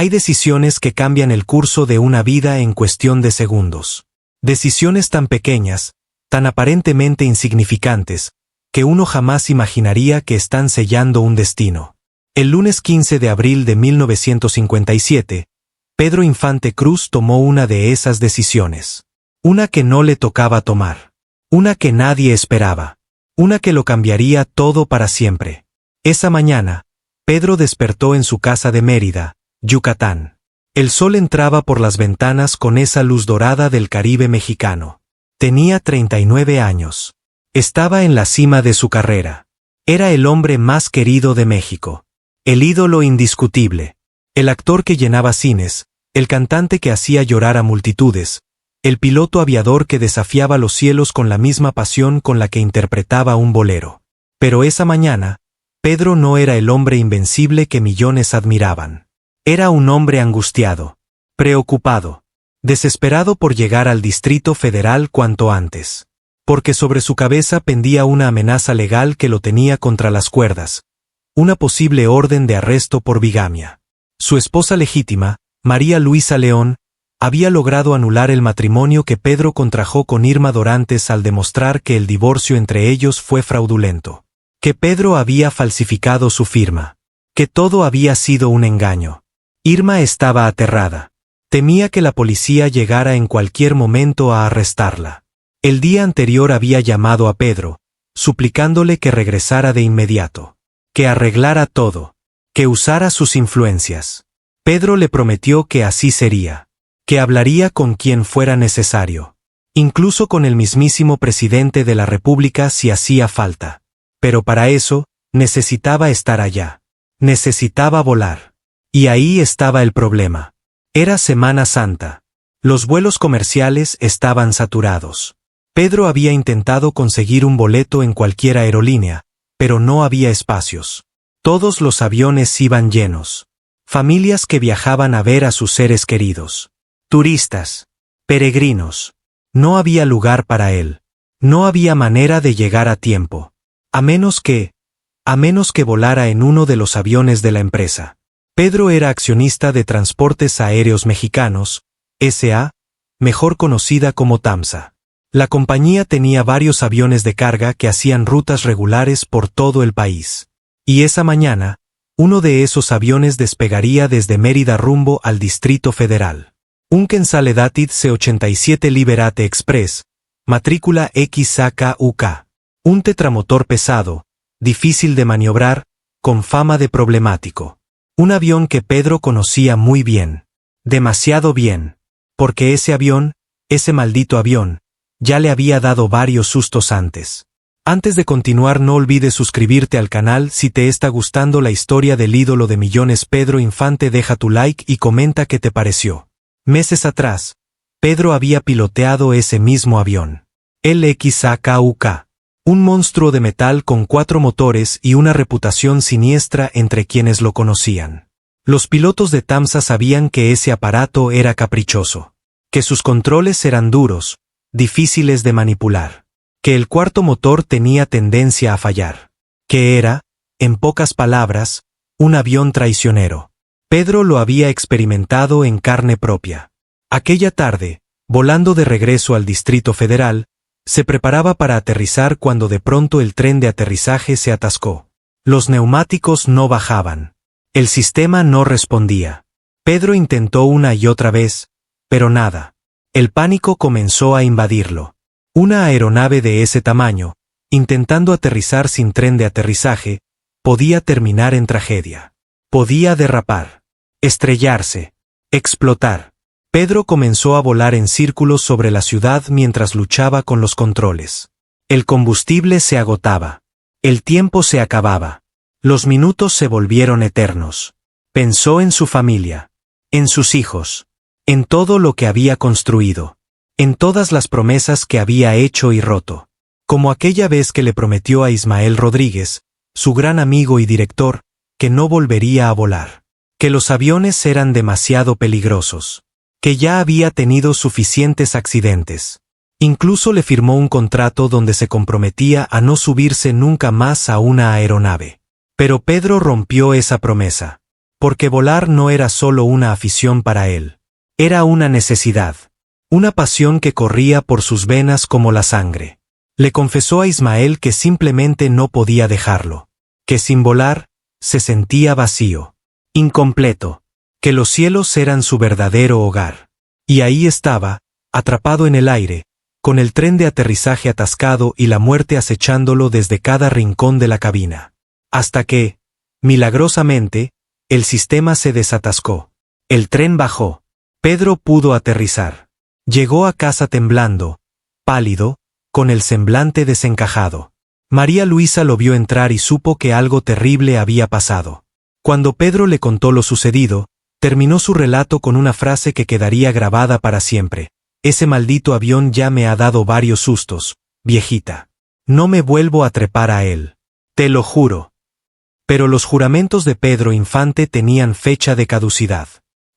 Hay decisiones que cambian el curso de una vida en cuestión de segundos. Decisiones tan pequeñas, tan aparentemente insignificantes, que uno jamás imaginaría que están sellando un destino. El lunes 15 de abril de 1957, Pedro Infante Cruz tomó una de esas decisiones. Una que no le tocaba tomar. Una que nadie esperaba. Una que lo cambiaría todo para siempre. Esa mañana, Pedro despertó en su casa de Mérida, Yucatán. El sol entraba por las ventanas con esa luz dorada del Caribe mexicano. Tenía 39 años. Estaba en la cima de su carrera. Era el hombre más querido de México. El ídolo indiscutible. El actor que llenaba cines, el cantante que hacía llorar a multitudes, el piloto aviador que desafiaba los cielos con la misma pasión con la que interpretaba un bolero. Pero esa mañana, Pedro no era el hombre invencible que millones admiraban. Era un hombre angustiado, preocupado, desesperado por llegar al Distrito Federal cuanto antes. Porque sobre su cabeza pendía una amenaza legal que lo tenía contra las cuerdas, una posible orden de arresto por bigamia. Su esposa legítima, María Luisa León, había logrado anular el matrimonio que Pedro contrajo con Irma Dorantes al demostrar que el divorcio entre ellos fue fraudulento. Que Pedro había falsificado su firma. Que todo había sido un engaño. Irma estaba aterrada. Temía que la policía llegara en cualquier momento a arrestarla. El día anterior había llamado a Pedro, suplicándole que regresara de inmediato. Que arreglara todo. Que usara sus influencias. Pedro le prometió que así sería. Que hablaría con quien fuera necesario. Incluso con el mismísimo presidente de la República si hacía falta. Pero para eso, necesitaba estar allá. Necesitaba volar. Y ahí estaba el problema. Era Semana Santa. Los vuelos comerciales estaban saturados. Pedro había intentado conseguir un boleto en cualquier aerolínea, pero no había espacios. Todos los aviones iban llenos. Familias que viajaban a ver a sus seres queridos. Turistas. Peregrinos. No había lugar para él. No había manera de llegar a tiempo. A menos que volara en uno de los aviones de la empresa. Pedro era accionista de Transportes Aéreos Mexicanos, S.A., mejor conocida como TAMSA. La compañía tenía varios aviones de carga que hacían rutas regulares por todo el país. Y esa mañana, uno de esos aviones despegaría desde Mérida rumbo al Distrito Federal. Un Consolidated C-87 Liberate Express, matrícula XAKUK. Un tetramotor pesado, difícil de maniobrar, con fama de problemático. Un avión que Pedro conocía muy bien. Demasiado bien. Porque ese avión, ese maldito avión, ya le había dado varios sustos antes. Antes de continuar, no olvides suscribirte al canal si te está gustando la historia del ídolo de millones Pedro Infante. Deja tu like y comenta qué te pareció. Meses atrás, Pedro había piloteado ese mismo avión. El XAKUK. Un monstruo de metal con 4 motores y una reputación siniestra entre quienes lo conocían. Los pilotos de TAMSA sabían que ese aparato era caprichoso. Que sus controles eran duros, difíciles de manipular. Que el cuarto motor tenía tendencia a fallar. Que era, en pocas palabras, un avión traicionero. Pedro lo había experimentado en carne propia. Aquella tarde, volando de regreso al Distrito Federal, se preparaba para aterrizar cuando de pronto el tren de aterrizaje se atascó. Los neumáticos no bajaban. El sistema no respondía. Pedro intentó una y otra vez, pero nada. El pánico comenzó a invadirlo. Una aeronave de ese tamaño, intentando aterrizar sin tren de aterrizaje, podía terminar en tragedia. Podía derrapar, estrellarse, explotar. Pedro comenzó a volar en círculos sobre la ciudad mientras luchaba con los controles. El combustible se agotaba. El tiempo se acababa. Los minutos se volvieron eternos. Pensó en su familia, en sus hijos, en todo lo que había construido, en todas las promesas que había hecho y roto. Como aquella vez que le prometió a Ismael Rodríguez, su gran amigo y director, que no volvería a volar. Que los aviones eran demasiado peligrosos. Que ya había tenido suficientes accidentes. Incluso le firmó un contrato donde se comprometía a no subirse nunca más a una aeronave. Pero Pedro rompió esa promesa. porque volar no era solo una afición para él. Era una necesidad. Una pasión que corría por sus venas como la sangre. Le confesó a Ismael que simplemente no podía dejarlo. Que sin volar, se sentía vacío. Incompleto. Que los cielos eran su verdadero hogar. Y ahí estaba, atrapado en el aire, con el tren de aterrizaje atascado y la muerte acechándolo desde cada rincón de la cabina. Hasta que, milagrosamente, el sistema se desatascó. El tren bajó. Pedro pudo aterrizar. Llegó a casa temblando, pálido, con el semblante desencajado. María Luisa lo vio entrar y supo que algo terrible había pasado. Cuando Pedro le contó lo sucedido, terminó su relato con una frase que quedaría grabada para siempre. Ese maldito avión ya me ha dado varios sustos, viejita. No me vuelvo a trepar a él. Te lo juro. Pero los juramentos de Pedro Infante tenían fecha de caducidad.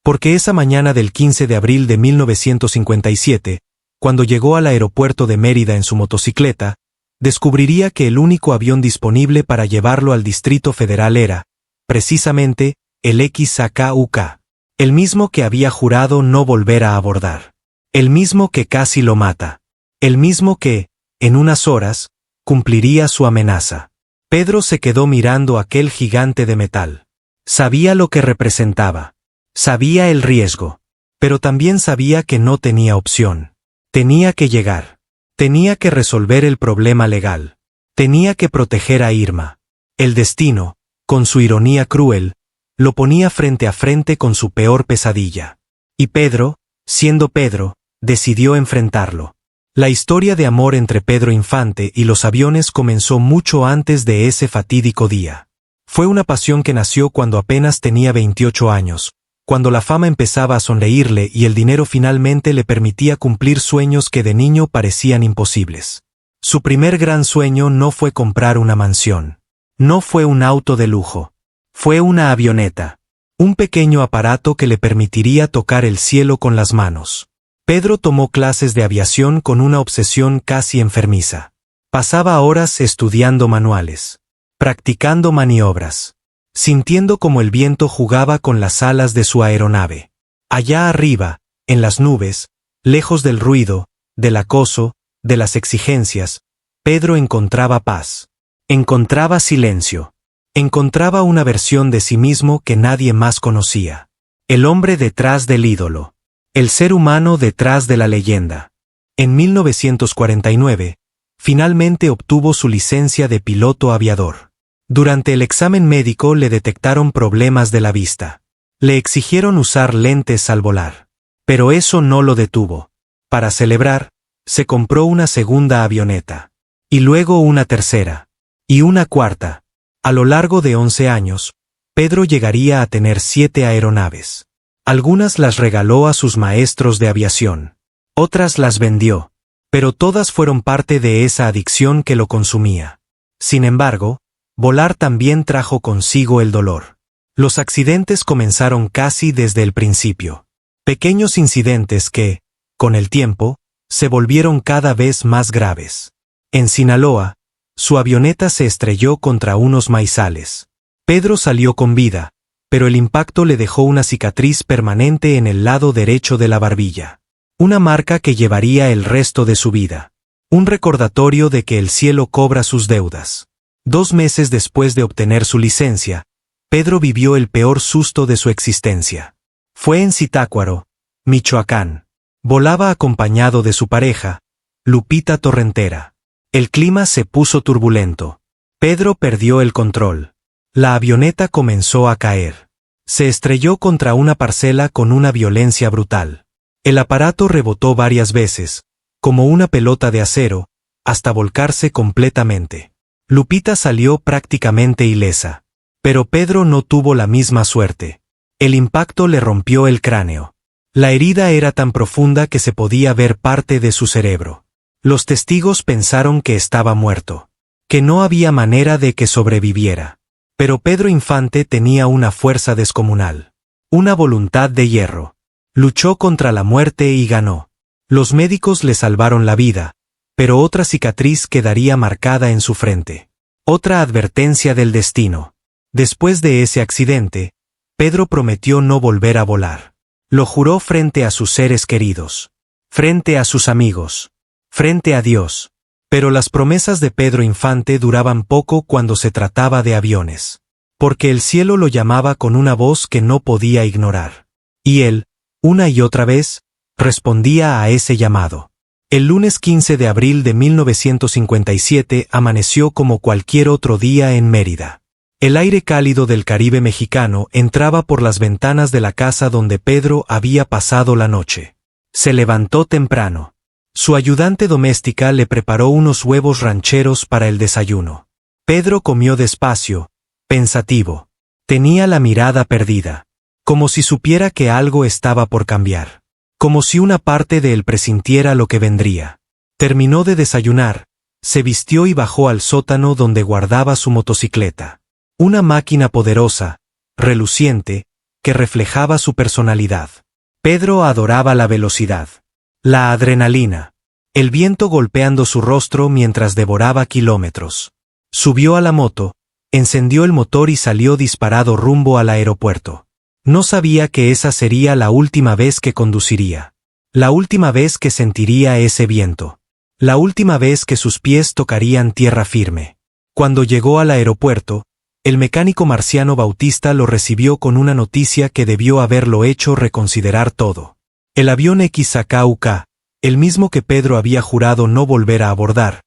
Porque esa mañana del 15 de abril de 1957, cuando llegó al aeropuerto de Mérida en su motocicleta, descubriría que el único avión disponible para llevarlo al Distrito Federal era, precisamente, el XAKUK. El mismo que había jurado no volver a abordar. El mismo que casi lo mata. El mismo que, en unas horas, cumpliría su amenaza. Pedro se quedó mirando aquel gigante de metal. Sabía lo que representaba. Sabía el riesgo. Pero también sabía que no tenía opción. Tenía que llegar. Tenía que resolver el problema legal. Tenía que proteger a Irma. El destino, con su ironía cruel, lo ponía frente a frente con su peor pesadilla. Y Pedro, siendo Pedro, decidió enfrentarlo. La historia de amor entre Pedro Infante y los aviones comenzó mucho antes de ese fatídico día. Fue una pasión que nació cuando apenas tenía 28 años, cuando la fama empezaba a sonreírle y el dinero finalmente le permitía cumplir sueños que de niño parecían imposibles. Su primer gran sueño no fue comprar una mansión. No fue un auto de lujo. Fue una avioneta. Un pequeño aparato que le permitiría tocar el cielo con las manos. Pedro tomó clases de aviación con una obsesión casi enfermiza. Pasaba horas estudiando manuales, practicando maniobras, sintiendo como el viento jugaba con las alas de su aeronave. Allá arriba, en las nubes, lejos del ruido, del acoso, de las exigencias, Pedro encontraba paz. Encontraba silencio. Encontraba una versión de sí mismo que nadie más conocía. El hombre detrás del ídolo. El ser humano detrás de la leyenda. En 1949, finalmente obtuvo su licencia de piloto aviador. Durante el examen médico le detectaron problemas de la vista. Le exigieron usar lentes al volar. Pero eso no lo detuvo. Para celebrar, se compró una segunda avioneta. Y luego una tercera. Y una cuarta. A lo largo de 11 años, Pedro llegaría a tener 7 aeronaves. Algunas las regaló a sus maestros de aviación. Otras las vendió. Pero todas fueron parte de esa adicción que lo consumía. Sin embargo, volar también trajo consigo el dolor. Los accidentes comenzaron casi desde el principio. Pequeños incidentes que, con el tiempo, se volvieron cada vez más graves. En Sinaloa, su avioneta se estrelló contra unos maizales. Pedro salió con vida, pero el impacto le dejó una cicatriz permanente en el lado derecho de la barbilla. Una marca que llevaría el resto de su vida. Un recordatorio de que el cielo cobra sus deudas. 2 meses después de obtener su licencia, Pedro vivió el peor susto de su existencia. Fue en Zitácuaro, Michoacán. Volaba acompañado de su pareja, Lupita Torrentera. El clima se puso turbulento. Pedro perdió el control. La avioneta comenzó a caer. Se estrelló contra una parcela con una violencia brutal. El aparato rebotó varias veces, como una pelota de acero, hasta volcarse completamente. Lupita salió prácticamente ilesa. Pero Pedro no tuvo la misma suerte. El impacto le rompió el cráneo. La herida era tan profunda que se podía ver parte de su cerebro. Los testigos pensaron que estaba muerto, que no había manera de que sobreviviera. Pero Pedro Infante tenía una fuerza descomunal, una voluntad de hierro. Luchó contra la muerte y ganó. Los médicos le salvaron la vida, pero otra cicatriz quedaría marcada en su frente. Otra advertencia del destino. Después de ese accidente, Pedro prometió no volver a volar. Lo juró frente a sus seres queridos, frente a sus amigos, frente a Dios. Pero las promesas de Pedro Infante duraban poco cuando se trataba de aviones. Porque el cielo lo llamaba con una voz que no podía ignorar. Y él, una y otra vez, respondía a ese llamado. El lunes 15 de abril de 1957 amaneció como cualquier otro día en Mérida. El aire cálido del Caribe mexicano entraba por las ventanas de la casa donde Pedro había pasado la noche. Se levantó temprano. Su ayudante doméstica le preparó unos huevos rancheros para el desayuno. Pedro comió despacio, pensativo. Tenía la mirada perdida. Como si supiera que algo estaba por cambiar. Como si una parte de él presintiera lo que vendría. Terminó de desayunar, se vistió y bajó al sótano donde guardaba su motocicleta. Una máquina poderosa, reluciente, que reflejaba su personalidad. Pedro adoraba la velocidad. La adrenalina. El viento golpeando su rostro mientras devoraba kilómetros. Subió a la moto, encendió el motor y salió disparado rumbo al aeropuerto. No sabía que esa sería la última vez que conduciría. La última vez que sentiría ese viento. La última vez que sus pies tocarían tierra firme. Cuando llegó al aeropuerto, el mecánico Marciano Bautista lo recibió con una noticia que debió haberlo hecho reconsiderar todo. El avión XAKUK, el mismo que Pedro había jurado no volver a abordar,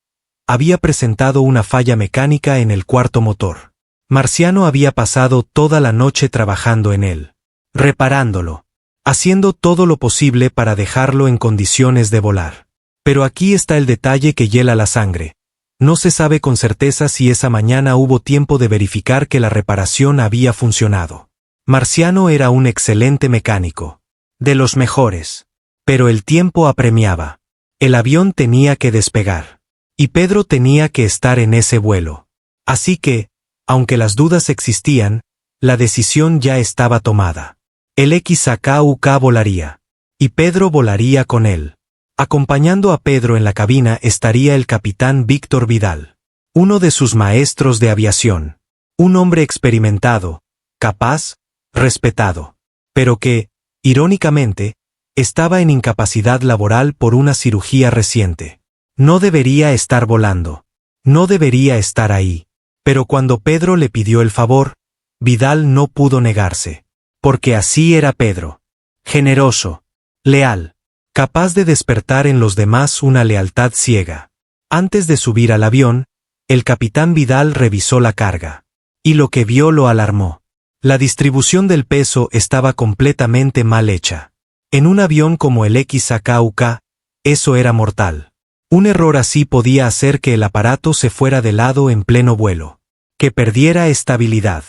había presentado una falla mecánica en el cuarto motor. Marciano había pasado toda la noche trabajando en él, reparándolo, haciendo todo lo posible para dejarlo en condiciones de volar. Pero aquí está el detalle que hiela la sangre. No se sabe con certeza si esa mañana hubo tiempo de verificar que la reparación había funcionado. Marciano era un excelente mecánico, de los mejores. Pero el tiempo apremiaba. El avión tenía que despegar. Y Pedro tenía que estar en ese vuelo. Así que, aunque las dudas existían, la decisión ya estaba tomada. El XAKUK volaría. Y Pedro volaría con él. Acompañando a Pedro en la cabina estaría el capitán Víctor Vidal, uno de sus maestros de aviación. Un hombre experimentado, capaz, respetado. Pero que, irónicamente, estaba en incapacidad laboral por una cirugía reciente. No debería estar volando. No debería estar ahí. Pero cuando Pedro le pidió el favor, Vidal no pudo negarse. Porque así era Pedro. Generoso. Leal. Capaz de despertar en los demás una lealtad ciega. Antes de subir al avión, el capitán Vidal revisó la carga. Y lo que vio lo alarmó. La distribución del peso estaba completamente mal hecha. En un avión como el XAKUK, eso era mortal. Un error así podía hacer que el aparato se fuera de lado en pleno vuelo. Que perdiera estabilidad.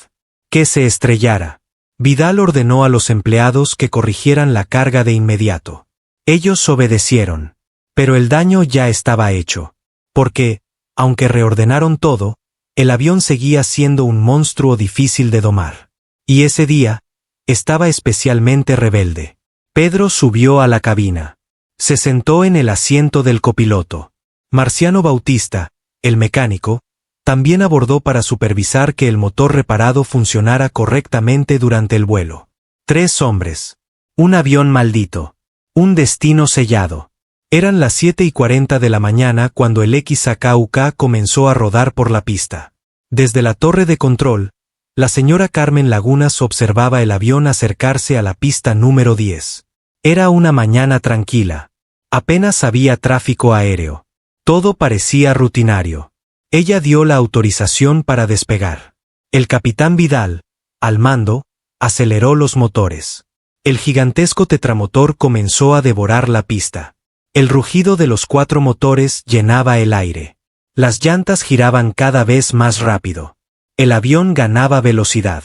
Que se estrellara. Vidal ordenó a los empleados que corrigieran la carga de inmediato. Ellos obedecieron. Pero el daño ya estaba hecho. Porque, aunque reordenaron todo, el avión seguía siendo un monstruo difícil de domar. Y ese día, estaba especialmente rebelde. Pedro subió a la cabina. Se sentó en el asiento del copiloto. Marciano Bautista, el mecánico, también abordó para supervisar que el motor reparado funcionara correctamente durante el vuelo. 3 hombres. Un avión maldito. Un destino sellado. Eran las 7:40 de la mañana cuando el XAKUK comenzó a rodar por la pista. Desde la torre de control, la señora Carmen Lagunas observaba el avión acercarse a la pista número 10. Era una mañana tranquila. Apenas había tráfico aéreo. Todo parecía rutinario. Ella dio la autorización para despegar. El capitán Vidal, al mando, aceleró los motores. El gigantesco tetramotor comenzó a devorar la pista. El rugido de los 4 motores llenaba el aire. Las llantas giraban cada vez más rápido. El avión ganaba velocidad.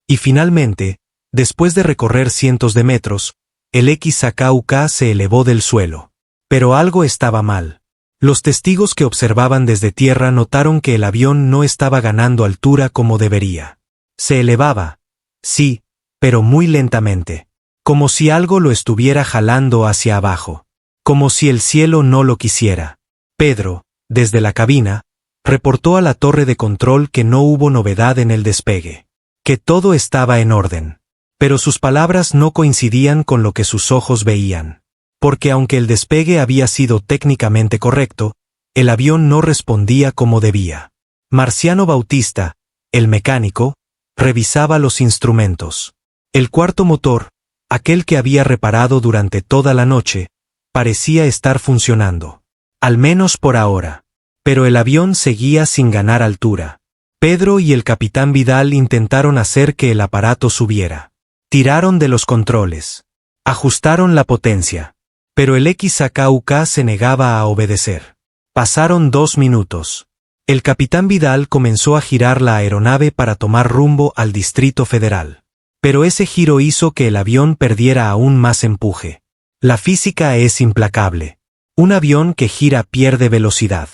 Y finalmente, después de recorrer cientos de metros, el XAKUK se elevó del suelo. Pero algo estaba mal. Los testigos que observaban desde tierra notaron que el avión no estaba ganando altura como debería. Se elevaba, sí, pero muy lentamente. Como si algo lo estuviera jalando hacia abajo. Como si el cielo no lo quisiera. Pedro, desde la cabina, reportó a la torre de control que no hubo novedad en el despegue. Que todo estaba en orden. Pero sus palabras no coincidían con lo que sus ojos veían. Porque aunque el despegue había sido técnicamente correcto, el avión no respondía como debía. Marciano Bautista, el mecánico, revisaba los instrumentos. El cuarto motor, aquel que había reparado durante toda la noche, parecía estar funcionando. Al menos por ahora. Pero el avión seguía sin ganar altura. Pedro y el capitán Vidal intentaron hacer que el aparato subiera. Tiraron de los controles. Ajustaron la potencia. Pero el XAKUK se negaba a obedecer. Pasaron 2 minutos. El capitán Vidal comenzó a girar la aeronave para tomar rumbo al Distrito Federal. Pero ese giro hizo que el avión perdiera aún más empuje. La física es implacable. Un avión que gira pierde velocidad.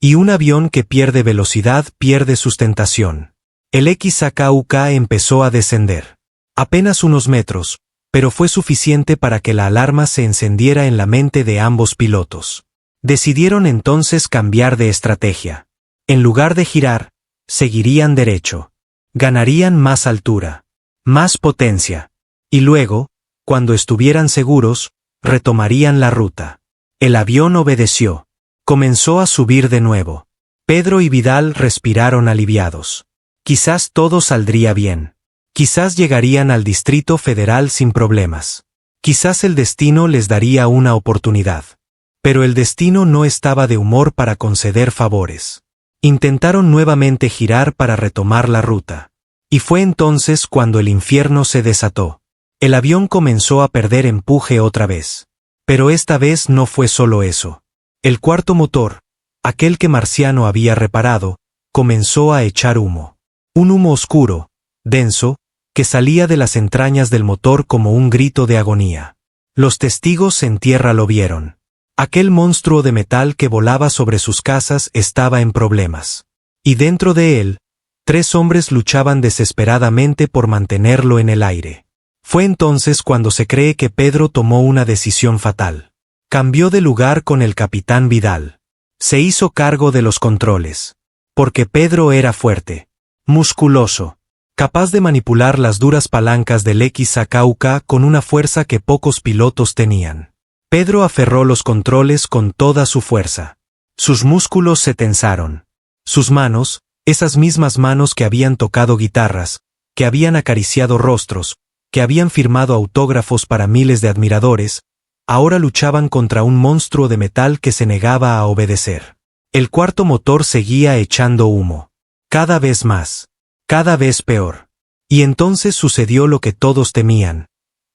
Y un avión que pierde velocidad pierde sustentación. El XAKUK empezó a descender. Apenas unos metros, pero fue suficiente para que la alarma se encendiera en la mente de ambos pilotos. Decidieron entonces cambiar de estrategia. En lugar de girar, seguirían derecho. Ganarían más altura, más potencia. Y luego, cuando estuvieran seguros, retomarían la ruta. El avión obedeció. Comenzó a subir de nuevo. Pedro y Vidal respiraron aliviados. Quizás todo saldría bien. Quizás llegarían al Distrito Federal sin problemas. Quizás el destino les daría una oportunidad. Pero el destino no estaba de humor para conceder favores. Intentaron nuevamente girar para retomar la ruta. Y fue entonces cuando el infierno se desató. El avión comenzó a perder empuje otra vez. Pero esta vez no fue solo eso. El cuarto motor, aquel que Marciano había reparado, comenzó a echar humo. Un humo oscuro, denso, que salía de las entrañas del motor como un grito de agonía. Los testigos en tierra lo vieron. Aquel monstruo de metal que volaba sobre sus casas estaba en problemas. Y dentro de él, 3 hombres luchaban desesperadamente por mantenerlo en el aire. Fue entonces cuando se cree que Pedro tomó una decisión fatal. Cambió de lugar con el capitán Vidal. Se hizo cargo de los controles. Porque Pedro era fuerte, musculoso, capaz de manipular las duras palancas del XAKUK con una fuerza que pocos pilotos tenían. Pedro aferró los controles con toda su fuerza. Sus músculos se tensaron. Sus manos, esas mismas manos que habían tocado guitarras, que habían acariciado rostros, que habían firmado autógrafos para miles de admiradores, ahora luchaban contra un monstruo de metal que se negaba a obedecer. El cuarto motor seguía echando humo. Cada vez más. Cada vez peor. Y entonces sucedió lo que todos temían.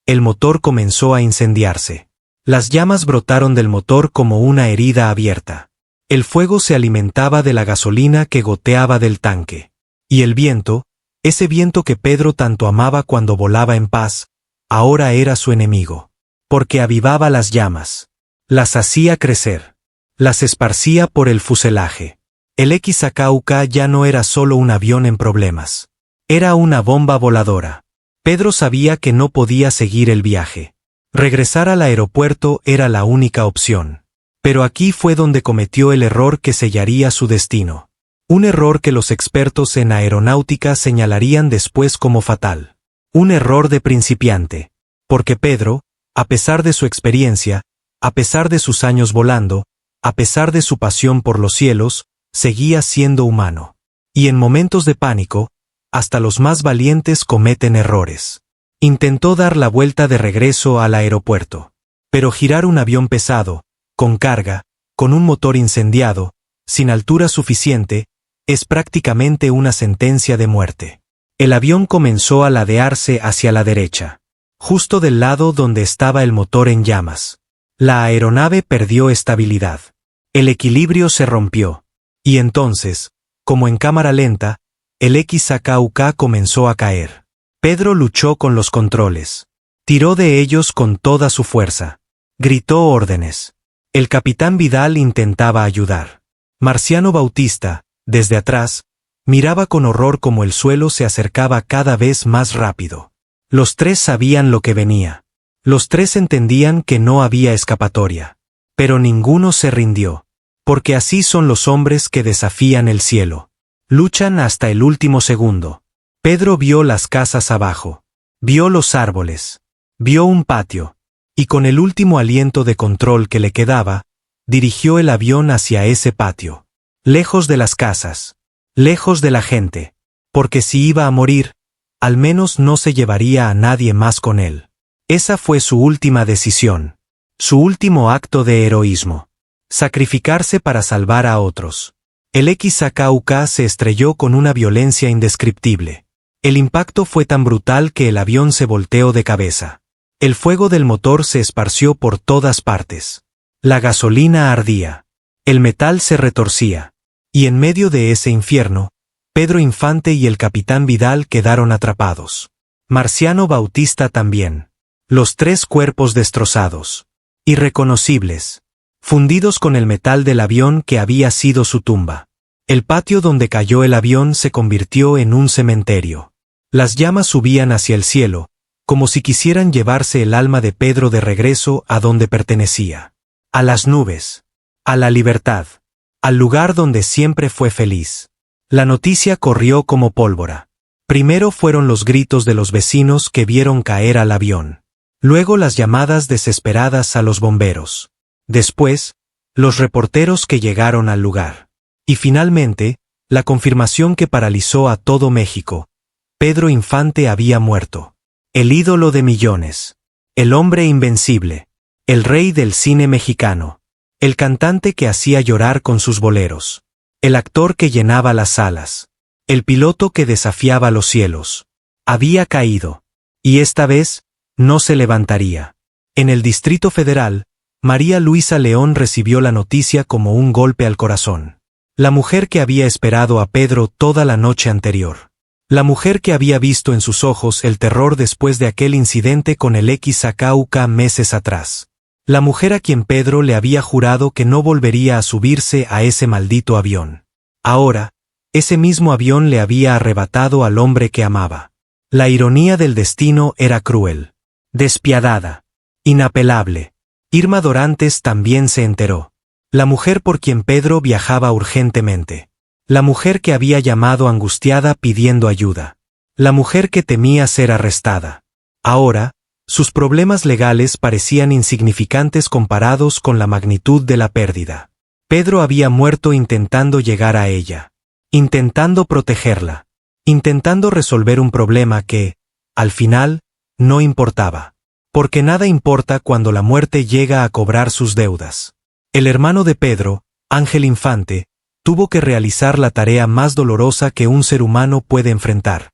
El motor comenzó a incendiarse. Las llamas brotaron del motor como una herida abierta. El fuego se alimentaba de la gasolina que goteaba del tanque. Y el viento, ese viento que Pedro tanto amaba cuando volaba en paz, ahora era su enemigo. Porque avivaba las llamas. Las hacía crecer. Las esparcía por el fuselaje. El XAKUK ya no era solo un avión en problemas. Era una bomba voladora. Pedro sabía que no podía seguir el viaje. Regresar al aeropuerto era la única opción. Pero aquí fue donde cometió el error que sellaría su destino. Un error que los expertos en aeronáutica señalarían después como fatal. Un error de principiante. Porque Pedro, a pesar de su experiencia, a pesar de sus años volando, a pesar de su pasión por los cielos, seguía siendo humano. Y en momentos de pánico, hasta los más valientes cometen errores. Intentó dar la vuelta de regreso al aeropuerto. Pero girar un avión pesado, con carga, con un motor incendiado, sin altura suficiente, es prácticamente una sentencia de muerte. El avión comenzó a ladearse hacia la derecha, justo del lado donde estaba el motor en llamas. La aeronave perdió estabilidad. El equilibrio se rompió. Y entonces, como en cámara lenta, el XAKUK comenzó a caer. Pedro luchó con los controles. Tiró de ellos con toda su fuerza. Gritó órdenes. El capitán Vidal intentaba ayudar. Marciano Bautista, desde atrás, miraba con horror como el suelo se acercaba cada vez más rápido. Los 3 sabían lo que venía. Los 3 entendían que no había escapatoria. Pero ninguno se rindió. Porque así son los hombres que desafían el cielo. Luchan hasta el último segundo. Pedro vio las casas abajo. Vio los árboles. Vio un patio. Y con el último aliento de control que le quedaba, dirigió el avión hacia ese patio. Lejos de las casas. Lejos de la gente. Porque si iba a morir, al menos no se llevaría a nadie más con él. Esa fue su última decisión. Su último acto de heroísmo. Sacrificarse para salvar a otros. El XAKUK se estrelló con una violencia indescriptible. El impacto fue tan brutal que el avión se volteó de cabeza. El fuego del motor se esparció por todas partes. La gasolina ardía. El metal se retorcía. Y en medio de ese infierno, Pedro Infante y el capitán Vidal quedaron atrapados. Marciano Bautista también. Los tres cuerpos destrozados. Irreconocibles. Fundidos con el metal del avión que había sido su tumba. El patio donde cayó el avión se convirtió en un cementerio. Las llamas subían hacia el cielo, como si quisieran llevarse el alma de Pedro de regreso a donde pertenecía. A las nubes. A la libertad. Al lugar donde siempre fue feliz. La noticia corrió como pólvora. Primero fueron los gritos de los vecinos que vieron caer al avión. Luego las llamadas desesperadas a los bomberos. Después, los reporteros que llegaron al lugar. Y finalmente, la confirmación que paralizó a todo México. Pedro Infante había muerto. El ídolo de millones. El hombre invencible. El rey del cine mexicano. El cantante que hacía llorar con sus boleros. El actor que llenaba las salas. El piloto que desafiaba los cielos. Había caído. Y esta vez, no se levantaría. En el Distrito Federal, María Luisa León recibió la noticia como un golpe al corazón. La mujer que había esperado a Pedro toda la noche anterior. La mujer que había visto en sus ojos el terror después de aquel incidente con el XAKUK meses atrás. La mujer a quien Pedro le había jurado que no volvería a subirse a ese maldito avión. Ahora, ese mismo avión le había arrebatado al hombre que amaba. La ironía del destino era cruel. Despiadada. Inapelable. Irma Dorantes también se enteró. La mujer por quien Pedro viajaba urgentemente. La mujer que había llamado angustiada pidiendo ayuda. La mujer que temía ser arrestada. Ahora, sus problemas legales parecían insignificantes comparados con la magnitud de la pérdida. Pedro había muerto intentando llegar a ella. Intentando protegerla. Intentando resolver un problema que, al final, no importaba. Porque nada importa cuando la muerte llega a cobrar sus deudas. El hermano de Pedro, Ángel Infante, tuvo que realizar la tarea más dolorosa que un ser humano puede enfrentar.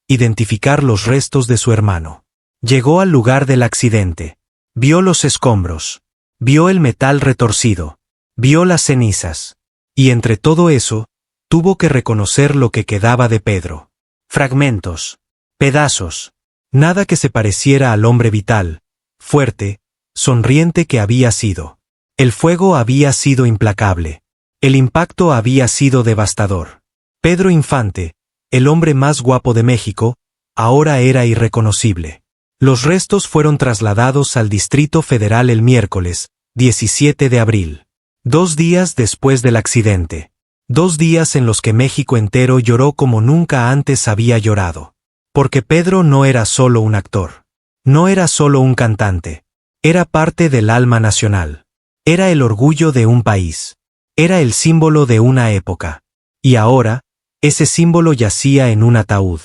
Identificar los restos de su hermano. Llegó al lugar del accidente. Vio los escombros. Vio el metal retorcido. Vio las cenizas. Y entre todo eso, tuvo que reconocer lo que quedaba de Pedro. Fragmentos. Pedazos. Nada que se pareciera al hombre vital, fuerte, sonriente que había sido. El fuego había sido implacable. El impacto había sido devastador. Pedro Infante, el hombre más guapo de México, ahora era irreconocible. Los restos fueron trasladados al Distrito Federal el miércoles, 17 de abril. 2 días después del accidente. 2 días en los que México entero lloró como nunca antes había llorado. Porque Pedro no era solo un actor. No era solo un cantante. Era parte del alma nacional. Era el orgullo de un país. Era el símbolo de una época. Y ahora, ese símbolo yacía en un ataúd.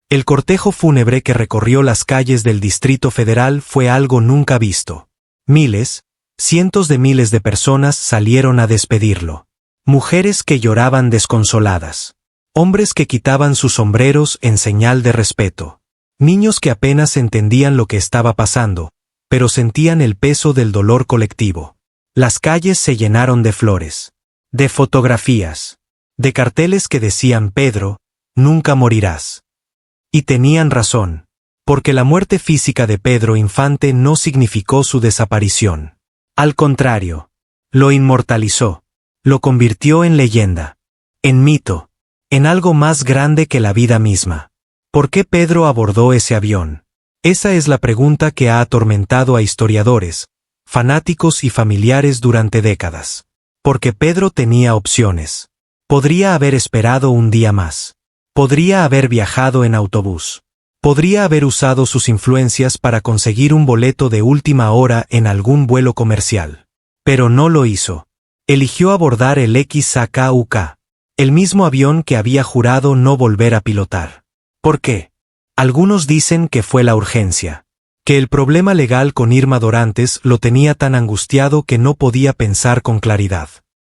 El cortejo fúnebre que recorrió las calles del Distrito Federal fue algo nunca visto. Miles, cientos de miles de personas salieron a despedirlo. Mujeres que lloraban desconsoladas. Hombres que quitaban sus sombreros en señal de respeto. Niños que apenas entendían lo que estaba pasando, pero sentían el peso del dolor colectivo. Las calles se llenaron de flores. De fotografías. De carteles que decían Pedro, nunca morirás. Y tenían razón, porque la muerte física de Pedro Infante no significó su desaparición. Al contrario, lo inmortalizó. Lo convirtió en leyenda. En mito. En algo más grande que la vida misma. ¿Por qué Pedro abordó ese avión? Esa es la pregunta que ha atormentado a historiadores, fanáticos y familiares durante décadas. Porque Pedro tenía opciones. Podría haber esperado un día más. Podría haber viajado en autobús. Podría haber usado sus influencias para conseguir un boleto de última hora en algún vuelo comercial. Pero no lo hizo. Eligió abordar el XAKUK, el mismo avión que había jurado no volver a pilotar. ¿Por qué? Algunos dicen que fue la urgencia. Que el problema legal con Irma Dorantes lo tenía tan angustiado que no podía pensar con claridad.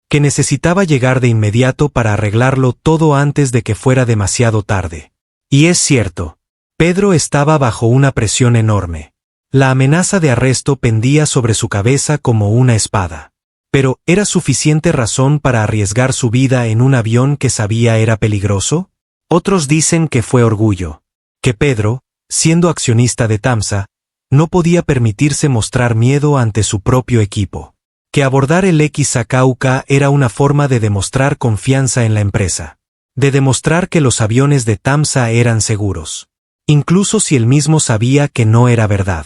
Que necesitaba llegar de inmediato para arreglarlo todo antes de que fuera demasiado tarde. Y es cierto. Pedro estaba bajo una presión enorme. La amenaza de arresto pendía sobre su cabeza como una espada. Pero, ¿era suficiente razón para arriesgar su vida en un avión que sabía era peligroso? Otros dicen que fue orgullo. Que Pedro, siendo accionista de TAMSA, no podía permitirse mostrar miedo ante su propio equipo. Que abordar el XAKUK era una forma de demostrar confianza en la empresa. De demostrar que los aviones de TAMSA eran seguros. Incluso si él mismo sabía que no era verdad.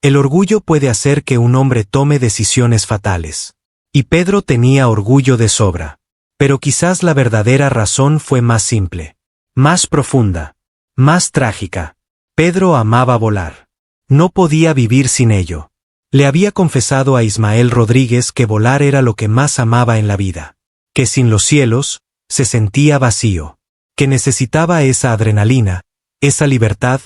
El orgullo puede hacer que un hombre tome decisiones fatales. Y Pedro tenía orgullo de sobra. Pero quizás la verdadera razón fue más simple. Más profunda. Más trágica. Pedro amaba volar. No podía vivir sin ello. Le había confesado a Ismael Rodríguez que volar era lo que más amaba en la vida. Que sin los cielos, se sentía vacío. Que necesitaba esa adrenalina, esa libertad,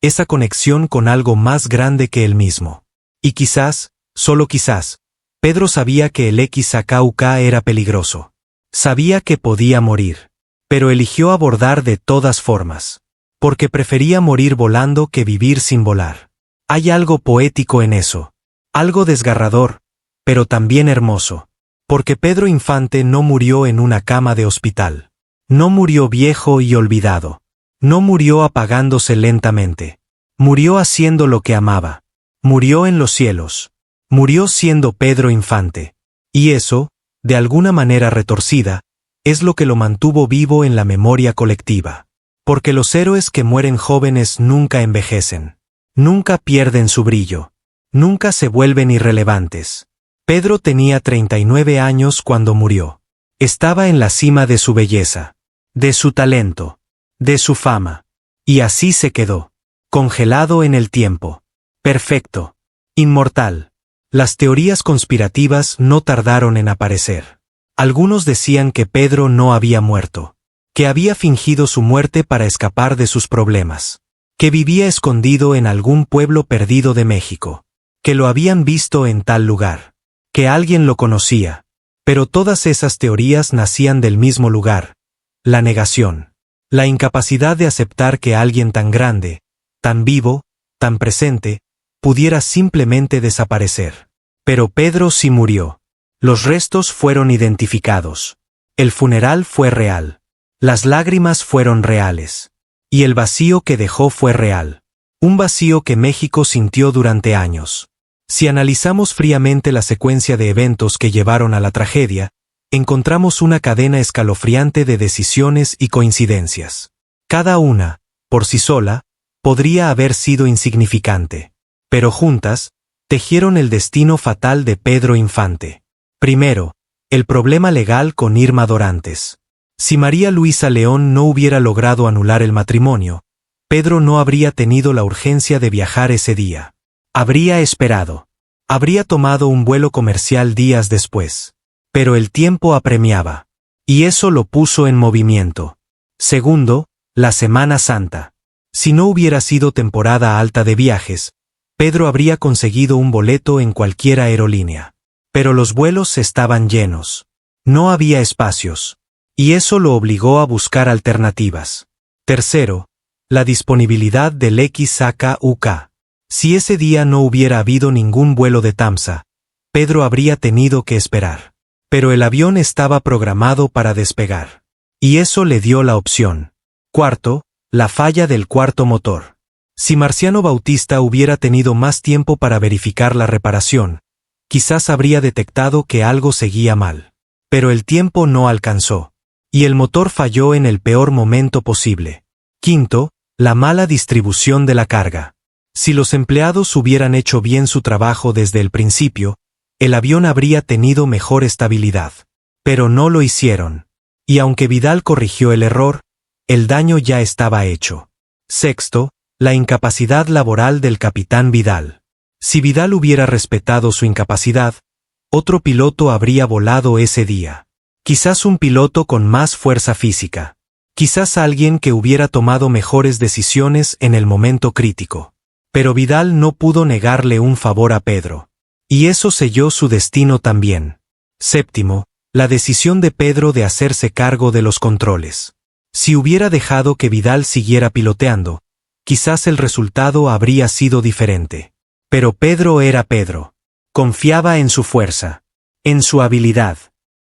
esa conexión con algo más grande que él mismo. Y quizás, solo quizás, Pedro sabía que el XAKUK era peligroso. Sabía que podía morir. Pero eligió abordar de todas formas. Porque prefería morir volando que vivir sin volar. Hay algo poético en eso. Algo desgarrador, pero también hermoso. Porque Pedro Infante no murió en una cama de hospital. No murió viejo y olvidado. No murió apagándose lentamente. Murió haciendo lo que amaba. Murió en los cielos. Murió siendo Pedro Infante. Y eso, de alguna manera retorcida, es lo que lo mantuvo vivo en la memoria colectiva. Porque los héroes que mueren jóvenes nunca envejecen. Nunca pierden su brillo. Nunca se vuelven irrelevantes. Pedro tenía 39 años cuando murió. Estaba en la cima de su belleza. De su talento. De su fama. Y así se quedó. Congelado en el tiempo. Perfecto. Inmortal. Las teorías conspirativas no tardaron en aparecer. Algunos decían que Pedro no había muerto. Que había fingido su muerte para escapar de sus problemas. Que vivía escondido en algún pueblo perdido de México. Que lo habían visto en tal lugar. Que alguien lo conocía. Pero todas esas teorías nacían del mismo lugar. La negación. La incapacidad de aceptar que alguien tan grande, tan vivo, tan presente, pudiera simplemente desaparecer. Pero Pedro sí murió. Los restos fueron identificados. El funeral fue real. Las lágrimas fueron reales. Y el vacío que dejó fue real. Un vacío que México sintió durante años. Si analizamos fríamente la secuencia de eventos que llevaron a la tragedia, encontramos una cadena escalofriante de decisiones y coincidencias. Cada una, por sí sola, podría haber sido insignificante. Pero juntas, tejieron el destino fatal de Pedro Infante. Primero, el problema legal con Irma Dorantes. Si María Luisa León no hubiera logrado anular el matrimonio, Pedro no habría tenido la urgencia de viajar ese día. Habría esperado. Habría tomado un vuelo comercial días después. Pero el tiempo apremiaba. Y eso lo puso en movimiento. Segundo, la Semana Santa. Si no hubiera sido temporada alta de viajes, Pedro habría conseguido un boleto en cualquier aerolínea. Pero los vuelos estaban llenos. No había espacios. Y eso lo obligó a buscar alternativas. Tercero, la disponibilidad del XAKUK. Si ese día no hubiera habido ningún vuelo de TAMSA, Pedro habría tenido que esperar. Pero el avión estaba programado para despegar. Y eso le dio la opción. Cuarto, la falla del cuarto motor. Si Marciano Bautista hubiera tenido más tiempo para verificar la reparación, quizás habría detectado que algo seguía mal. Pero el tiempo no alcanzó. Y el motor falló en el peor momento posible. Quinto, la mala distribución de la carga. Si los empleados hubieran hecho bien su trabajo desde el principio, el avión habría tenido mejor estabilidad. Pero no lo hicieron. Y aunque Vidal corrigió el error, el daño ya estaba hecho. Sexto, La incapacidad laboral del capitán Vidal. Si Vidal hubiera respetado su incapacidad, otro piloto habría volado ese día. Quizás un piloto con más fuerza física. Quizás alguien que hubiera tomado mejores decisiones en el momento crítico. Pero Vidal no pudo negarle un favor a Pedro. Y eso selló su destino también. Séptimo, la decisión de Pedro de hacerse cargo de los controles. Si hubiera dejado que Vidal siguiera piloteando, quizás el resultado habría sido diferente. Pero Pedro era Pedro. Confiaba en su fuerza, en su habilidad.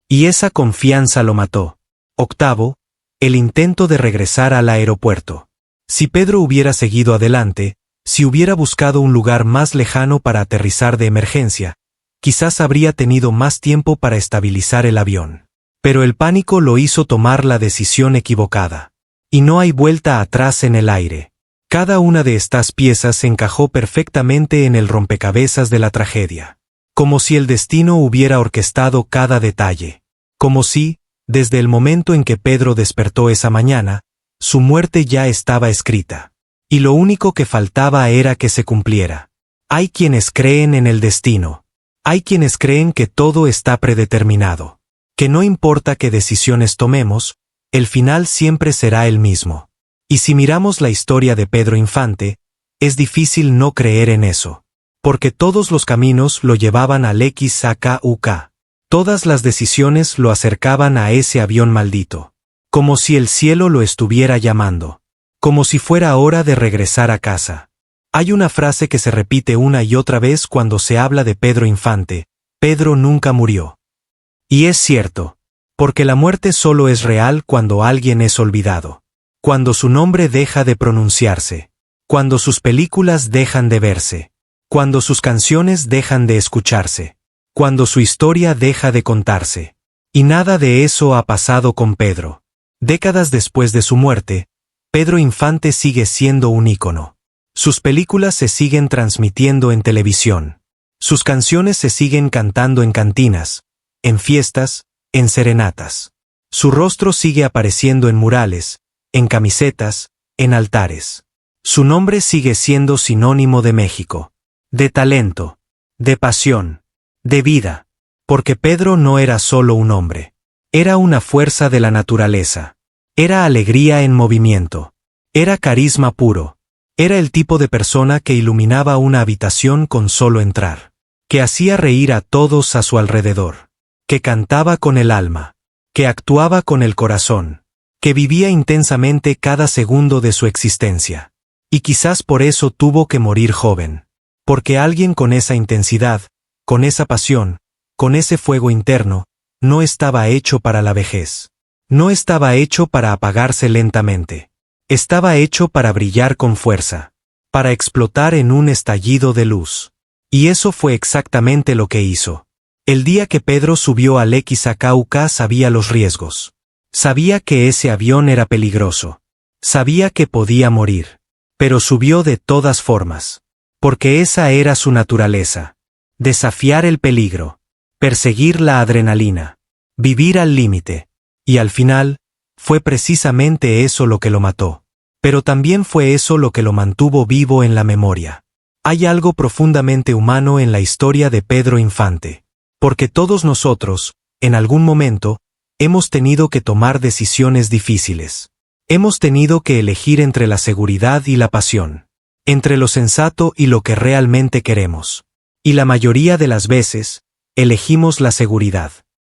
Y esa confianza lo mató. Octavo, el intento de regresar al aeropuerto. Si Pedro hubiera seguido adelante, si hubiera buscado un lugar más lejano para aterrizar de emergencia, quizás habría tenido más tiempo para estabilizar el avión. Pero el pánico lo hizo tomar la decisión equivocada. Y no hay vuelta atrás en el aire. Cada una de estas piezas encajó perfectamente en el rompecabezas de la tragedia. Como si el destino hubiera orquestado cada detalle. Como si, desde el momento en que Pedro despertó esa mañana, su muerte ya estaba escrita. Y lo único que faltaba era que se cumpliera. Hay quienes creen en el destino. Hay quienes creen que todo está predeterminado. Que no importa qué decisiones tomemos, el final siempre será el mismo. Y si miramos la historia de Pedro Infante, es difícil no creer en eso. Porque todos los caminos lo llevaban al XAKUK. Todas las decisiones lo acercaban a ese avión maldito. Como si el cielo lo estuviera llamando. Como si fuera hora de regresar a casa. Hay una frase que se repite una y otra vez cuando se habla de Pedro Infante: Pedro nunca murió. Y es cierto. Porque la muerte solo es real cuando alguien es olvidado. Cuando su nombre deja de pronunciarse. Cuando sus películas dejan de verse. Cuando sus canciones dejan de escucharse. Cuando su historia deja de contarse. Y nada de eso ha pasado con Pedro. Décadas después de su muerte, Pedro Infante sigue siendo un ícono. Sus películas se siguen transmitiendo en televisión. Sus canciones se siguen cantando en cantinas, en fiestas, en serenatas. Su rostro sigue apareciendo en murales, en camisetas, en altares. Su nombre sigue siendo sinónimo de México, de talento, de pasión, de vida. Porque Pedro no era solo un hombre. Era una fuerza de la naturaleza. Era alegría en movimiento. Era carisma puro. Era el tipo de persona que iluminaba una habitación con solo entrar. Que hacía reír a todos a su alrededor. Que cantaba con el alma. Que actuaba con el corazón. Que vivía intensamente cada segundo de su existencia. Y quizás por eso tuvo que morir joven. Porque alguien con esa intensidad, con esa pasión, con ese fuego interno, no estaba hecho para la vejez. No estaba hecho para apagarse lentamente. Estaba hecho para brillar con fuerza. Para explotar en un estallido de luz. Y eso fue exactamente lo que hizo. El día que Pedro subió al XAKUK sabía los riesgos. Sabía que ese avión era peligroso. Sabía que podía morir. Pero subió de todas formas. Porque esa era su naturaleza. Desafiar el peligro. Perseguir la adrenalina. Vivir al límite. Y al final, fue precisamente eso lo que lo mató. Pero también fue eso lo que lo mantuvo vivo en la memoria. Hay algo profundamente humano en la historia de Pedro Infante. Porque todos nosotros, en algún momento, hemos tenido que tomar decisiones difíciles. Hemos tenido que elegir entre la seguridad y la pasión. Entre lo sensato y lo que realmente queremos. Y la mayoría de las veces, elegimos la seguridad.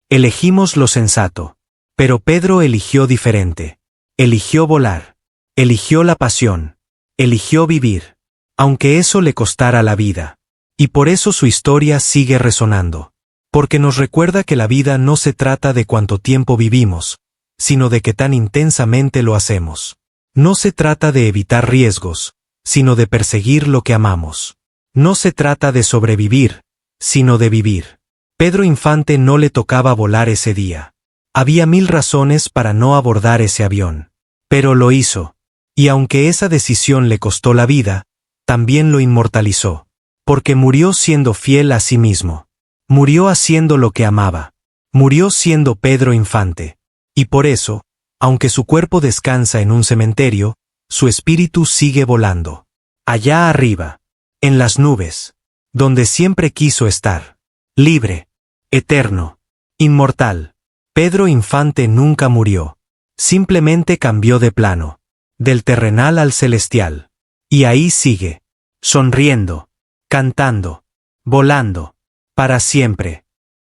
Elegimos lo sensato. Pero Pedro eligió diferente. Eligió volar. Eligió la pasión. Eligió vivir. Aunque eso le costara la vida. Y por eso su historia sigue resonando. Porque nos recuerda que la vida no se trata de cuánto tiempo vivimos, sino de qué tan intensamente lo hacemos. No se trata de evitar riesgos, sino de perseguir lo que amamos. No se trata de sobrevivir, sino de vivir. Pedro Infante no le tocaba volar ese día. Había 1000 razones para no abordar ese avión. Pero lo hizo. Y aunque esa decisión le costó la vida, también lo inmortalizó. Porque murió siendo fiel a sí mismo. Murió haciendo lo que amaba. Murió siendo Pedro Infante. Y por eso, aunque su cuerpo descansa en un cementerio, su espíritu sigue volando. allá arriba, en las nubes, donde siempre quiso estar, libre, eterno, inmortal. Pedro Infante nunca murió, simplemente cambió de plano, del terrenal al celestial. Y ahí sigue, sonriendo, cantando, volando, para siempre.